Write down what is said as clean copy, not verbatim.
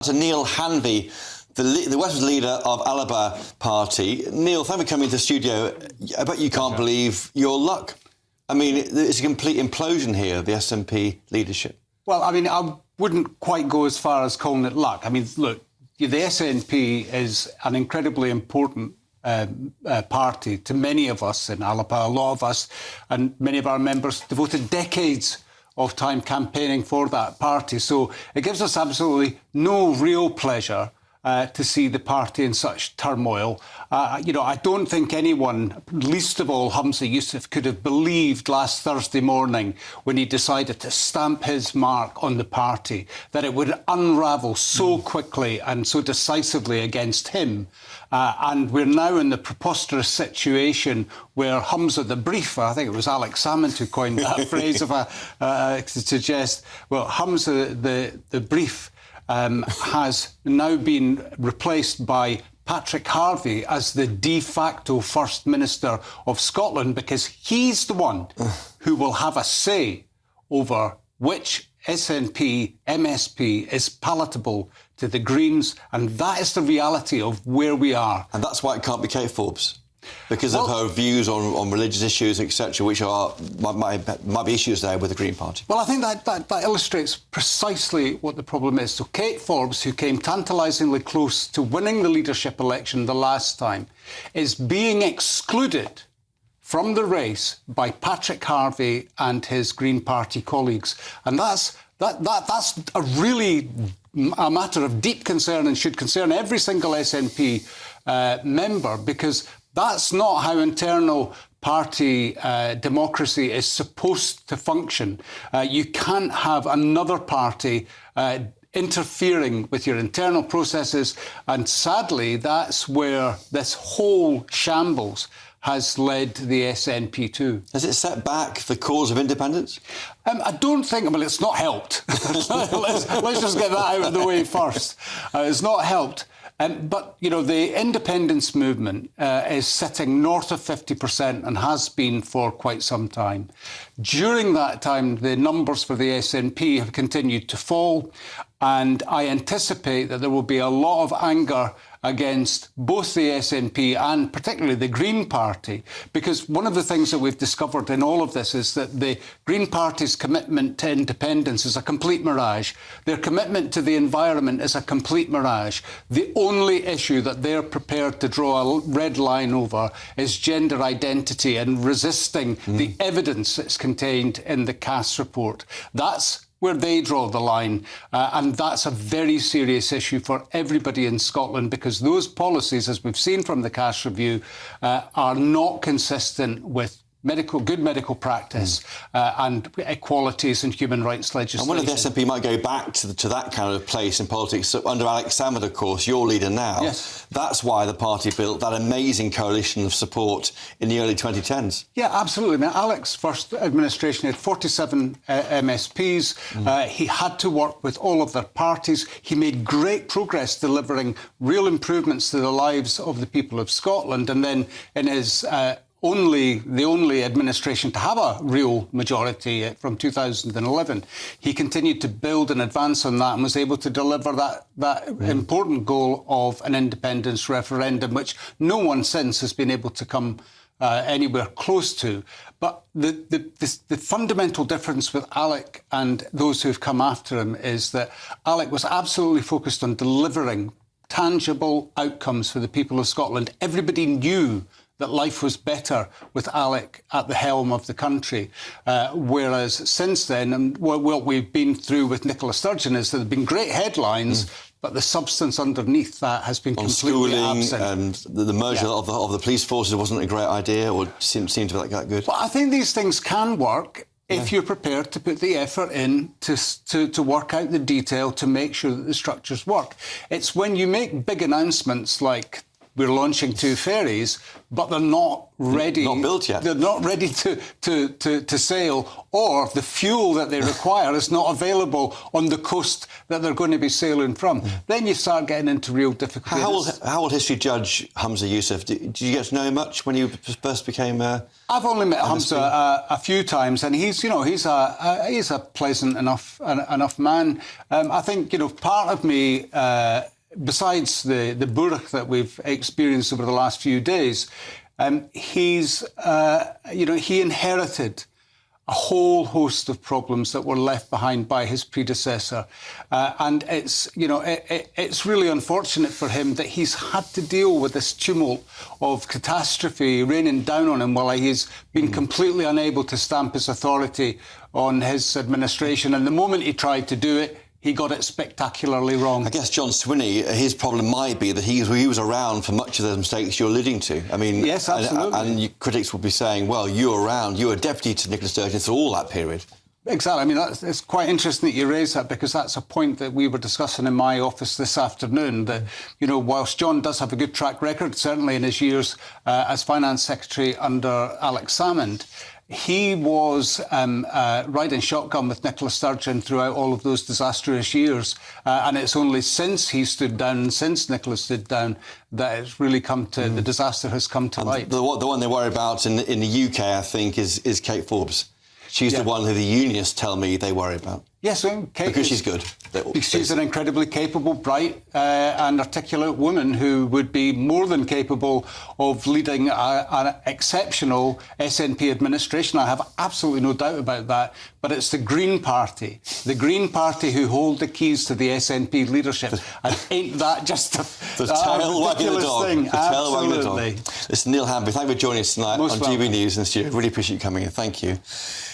To Neale Hanvey, the Western leader of Alba Party. Neale, thank you for coming to the studio. I bet you can't believe your luck. I mean, it's a complete implosion here of the SNP leadership. Well, I mean, I wouldn't quite go as far as calling it luck. I mean, look, the SNP is an incredibly important party to many of us in Alba. A lot of us and many of our members devoted decades of time campaigning for that party. So it gives us absolutely no real pleasure to see the party in such turmoil. I don't think anyone, least of all Hamza Yousef, could have believed last Thursday morning when he decided to stamp his mark on the party that it would unravel so quickly and so decisively against him. And we're now in the preposterous situation where Hamza the brief, I think it was Salmond who coined that phrase, if I suggest, well, Hamza the brief has now been replaced by Patrick Harvey as the de facto First Minister of Scotland, because he's the one who will have a say over which SNP MSP is palatable to the Greens, and that is the reality of where we are. And that's why it can't be Kate Forbes, because of her views on religious issues, etc., which might be issues there with the Green Party. Well, I think that illustrates precisely what the problem is. So Kate Forbes, who came tantalisingly close to winning the leadership election the last time, is being excluded from the race by Patrick Harvey and his Green Party colleagues. And that's a really a matter of deep concern and should concern every single SNP member, because that's not how internal party democracy is supposed to function. You can't have another party interfering with your internal processes, and sadly that's where this whole shambles has led the SNP to. Has it set back the cause of independence? I don't think, well, it's not helped. let's just get that out of the way first. It's not helped. But, the independence movement is sitting north of 50% and has been for quite some time. During that time, the numbers for the SNP have continued to fall, and I anticipate that there will be a lot of anger against both the SNP and particularly the Green Party, because one of the things that we've discovered in all of this is that the Green Party's commitment to independence is a complete mirage. Their commitment to the environment is a complete mirage. The only issue that they're prepared to draw a red line over is gender identity and resisting the evidence that's contained in the Cass report. That's where they draw the line, and that's a very serious issue for everybody in Scotland, because those policies, as we've seen from the Cass review, are not consistent with good medical practice and equalities and human rights legislation. And one of the SNP might go back to that kind of place in politics. So under Salmond, of course, your leader now. Yes. That's why the party built that amazing coalition of support in the early 2010s. Yeah, absolutely. Now, Alex's first administration had 47 MSPs. He had to work with all of their parties. He made great progress delivering real improvements to the lives of the people of Scotland. And then in his the only administration to have a real majority from 2011. He continued to build and advance on that and was able to deliver that important goal of an independence referendum, which no one since has been able to come anywhere close to. But the fundamental difference with Alec and those who've come after him is that Alec was absolutely focused on delivering tangible outcomes for the people of Scotland. Everybody knew that life was better with Alec at the helm of the country. Whereas since then, and what we've been through with Nicola Sturgeon is that there have been great headlines, but the substance underneath that has been completely absent. And the merger of the police forces wasn't a great idea, or seemed to be that good. Well, I think these things can work if you're prepared to put the effort in to work out the detail to make sure that the structures work. It's when you make big announcements like we're launching 2 ferries, but they're not ready. Not built yet. They're not ready to sail, or the fuel that they require is not available on the coast that they're going to be sailing from. Then you start getting into real difficulties. How old history judge Hamza Yousef? Did you get to know him much when you first became? I've only met Hamza a few times, and he's a pleasant enough man. I think part of me, besides the buruk that we've experienced over the last few days, he inherited a whole host of problems that were left behind by his predecessor, and it's really unfortunate for him that he's had to deal with this tumult of catastrophe raining down on him while he's been completely unable to stamp his authority on his administration. And the moment he tried to do it, he got it spectacularly wrong. I guess John Swinney, his problem might be that he was around for much of the mistakes you're alluding to. I mean, yes, absolutely. And critics will be saying, well, you were around, you were deputy to Nicola Sturgeon through all that period. Exactly. I mean, it's quite interesting that you raise that, because that's a point that we were discussing in my office this afternoon, that, whilst John does have a good track record, certainly in his years as Finance Secretary under Alex Salmond, he was riding shotgun with Nicola Sturgeon throughout all of those disastrous years. And it's only since he stood down, since Nicola stood down, that it's really come to, the disaster has come to light. The one they worry about in the UK, I think, is Kate Forbes. She's the one who the unionists tell me they worry about. Yes, well, Kate because she's good. She's an incredibly capable, bright and articulate woman who would be more than capable of leading an exceptional SNP administration. I have absolutely no doubt about that. But it's the Green Party who hold the keys to the SNP leadership. And ain't that just a ridiculous thing? Absolutely. Listen, Neale Hanvey, thank you for joining us tonight on GB News in the studio. Really appreciate you coming in. Thank you.